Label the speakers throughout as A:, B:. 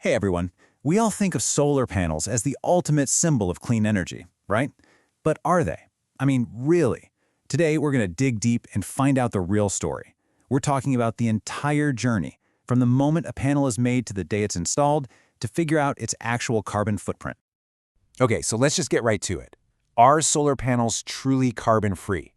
A: Hey everyone, we all think of solar panels as the ultimate symbol of clean energy, right? But are they? I mean, really? Today we're going to dig deep and find out the real story. We're talking about the entire journey, from the moment a panel is made to the day it's installed, to figure out its actual carbon footprint.
B: Okay, so let's just get right to it. Are solar panels truly carbon-free?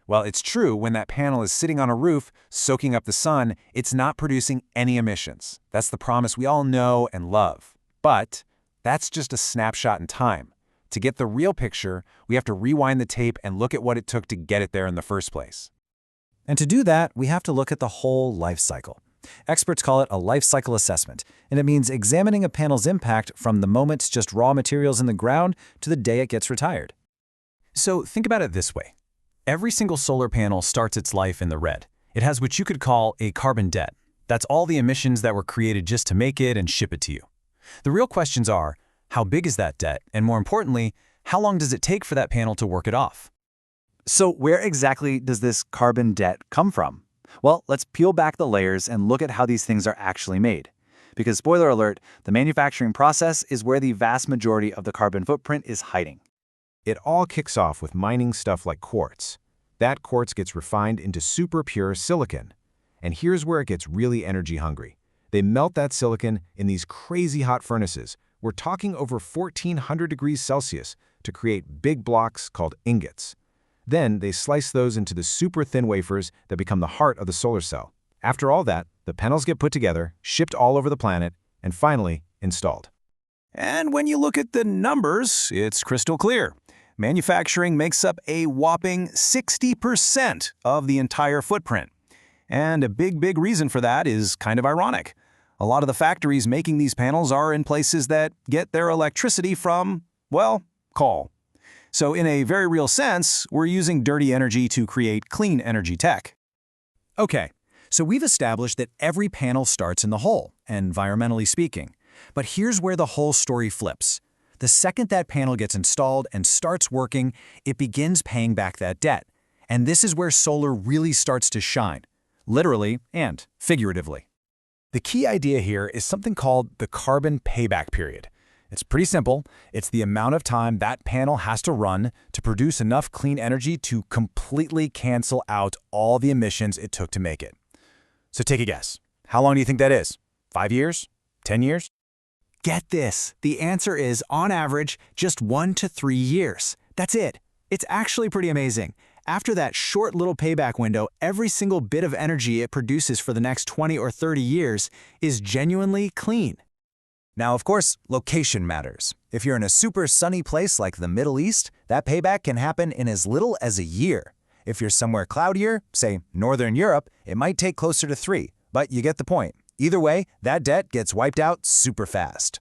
B: Well, it's true when that panel is sitting on a roof, soaking up the sun, it's not producing any emissions. That's the promise we all know and love. But that's just a snapshot in time. To get the real picture, we have to rewind the tape and look at what it took to get it there in the first place.
A: And to do that, we have to look at the whole life cycle. Experts call it a life cycle assessment, and it means examining a panel's impact from the moment it's just raw materials in the ground to the day it gets retired. So think about it this way. Every single solar panel starts its life in the red. It has what you could call a carbon debt. That's all the emissions that were created just to make it and ship it to you. The real questions are, how big is that debt? And more importantly, how long does it take for that panel to work it off? So where exactly does this carbon debt come from? Well, let's peel back the layers and look at how these things are actually made. Because spoiler alert, the manufacturing process is where the vast majority of the carbon footprint is hiding.
C: It all kicks off with mining stuff like quartz. That quartz gets refined into super pure silicon. And here's where it gets really energy hungry. They melt that silicon in these crazy hot furnaces. We're talking over 1400 degrees Celsius to create big blocks called ingots. Then they slice those into the super thin wafers that become the heart of the solar cell. After all that, the panels get put together, shipped all over the planet, and finally installed.
A: And when you look at the numbers, it's crystal clear. Manufacturing makes up a whopping 60% of the entire footprint. And a big reason for that is kind of ironic. A lot of the factories making these panels are in places that get their electricity from, well, coal. So in a very real sense, we're using dirty energy to create clean energy tech. Okay, so we've established that every panel starts in the hole, environmentally speaking. But here's where the whole story flips. The second that panel gets installed and starts working, it begins paying back that debt. And this is where solar really starts to shine, literally and figuratively. The key idea here is something called the carbon payback period. It's pretty simple. It's the amount of time that panel has to run to produce enough clean energy to completely cancel out all the emissions it took to make it. So take a guess. How long do you think that is? 5 years? 10 years? Get this. The answer is, on average, just 1 to 3 years. That's it. It's actually pretty amazing. After that short little payback window, every single bit of energy it produces for the next 20 or 30 years is genuinely clean. Now, of course, location matters. If you're in a super sunny place like the Middle East, that payback can happen in as little as a year. If you're somewhere cloudier, say Northern Europe, it might take closer to 3, but you get the point. Either way, that debt gets wiped out super fast.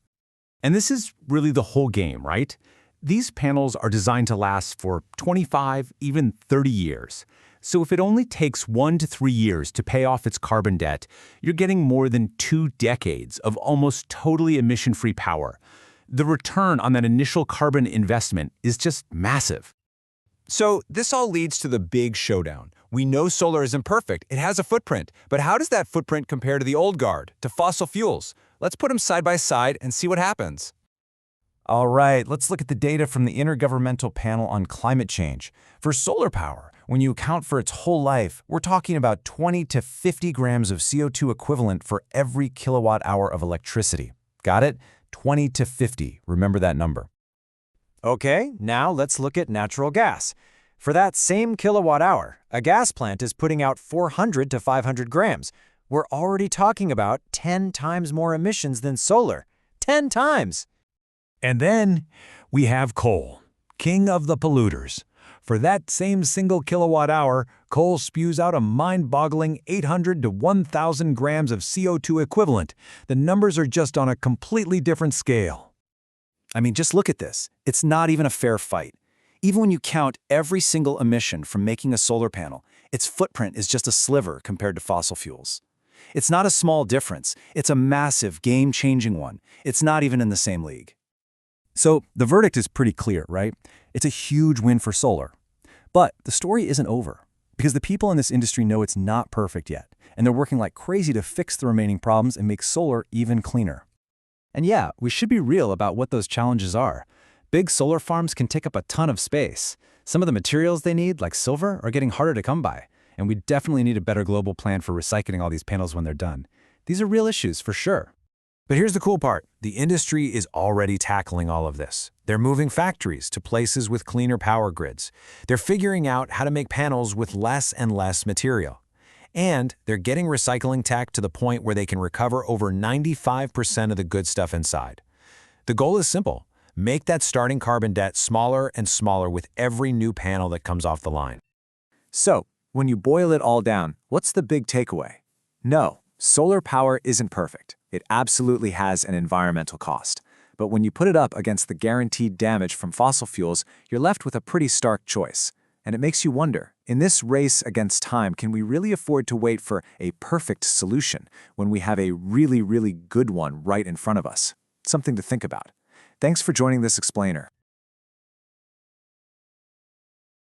D: And this is really the whole game, right? These panels are designed to last for 25, even 30 years. So if it only takes 1 to 3 years to pay off its carbon debt, you're getting more than 2 decades of almost totally emission-free power. The return on that initial carbon investment is just massive.
B: So this all leads to the big showdown. We know solar isn't perfect. It has a footprint. But how does that footprint compare to the old guard, to fossil fuels? Let's put them side by side and see what happens.
A: All right, let's look at the data from the Intergovernmental Panel on Climate Change. For solar power, when you account for its whole life, we're talking about 20 to 50 grams of CO2 equivalent for every kilowatt hour of electricity. Got it? 20 to 50. Remember that number. Okay, now let's look at natural gas. For that same kilowatt hour, a gas plant is putting out 400 to 500 grams. We're already talking about 10 times more emissions than solar. 10 times!
D: And then we have coal, king of the polluters. For that same single kilowatt hour, coal spews out a mind-boggling 800 to 1,000 grams of CO2 equivalent. The numbers are just on a completely different scale.
A: I mean, just look at this. It's not even a fair fight. Even when you count every single emission from making a solar panel, its footprint is just a sliver compared to fossil fuels. It's not a small difference. It's a massive, game-changing one. It's not even in the same league. So the verdict is pretty clear, right? It's a huge win for solar. But the story isn't over, because the people in this industry know it's not perfect yet, and they're working like crazy to fix the remaining problems and make solar even cleaner.
B: And yeah, we should be real about what those challenges are. Big solar farms can take up a ton of space. Some of the materials they need, like silver, are getting harder to come by. And we definitely need a better global plan for recycling all these panels when they're done. These are real issues for sure.
A: But here's the cool part. The industry is already tackling all of this. They're moving factories to places with cleaner power grids. They're figuring out how to make panels with less and less material. And they're getting recycling tech to the point where they can recover over 95% of the good stuff inside. The goal is simple. Make that starting carbon debt smaller and smaller with every new panel that comes off the line.
B: So, when you boil it all down, what's the big takeaway? No, solar power isn't perfect. It absolutely has an environmental cost. But when you put it up against the guaranteed damage from fossil fuels, you're left with a pretty stark choice. And it makes you wonder, in this race against time, can we really afford to wait for a perfect solution when we have a really, really good one right in front of us? Something to think about. Thanks for joining this explainer.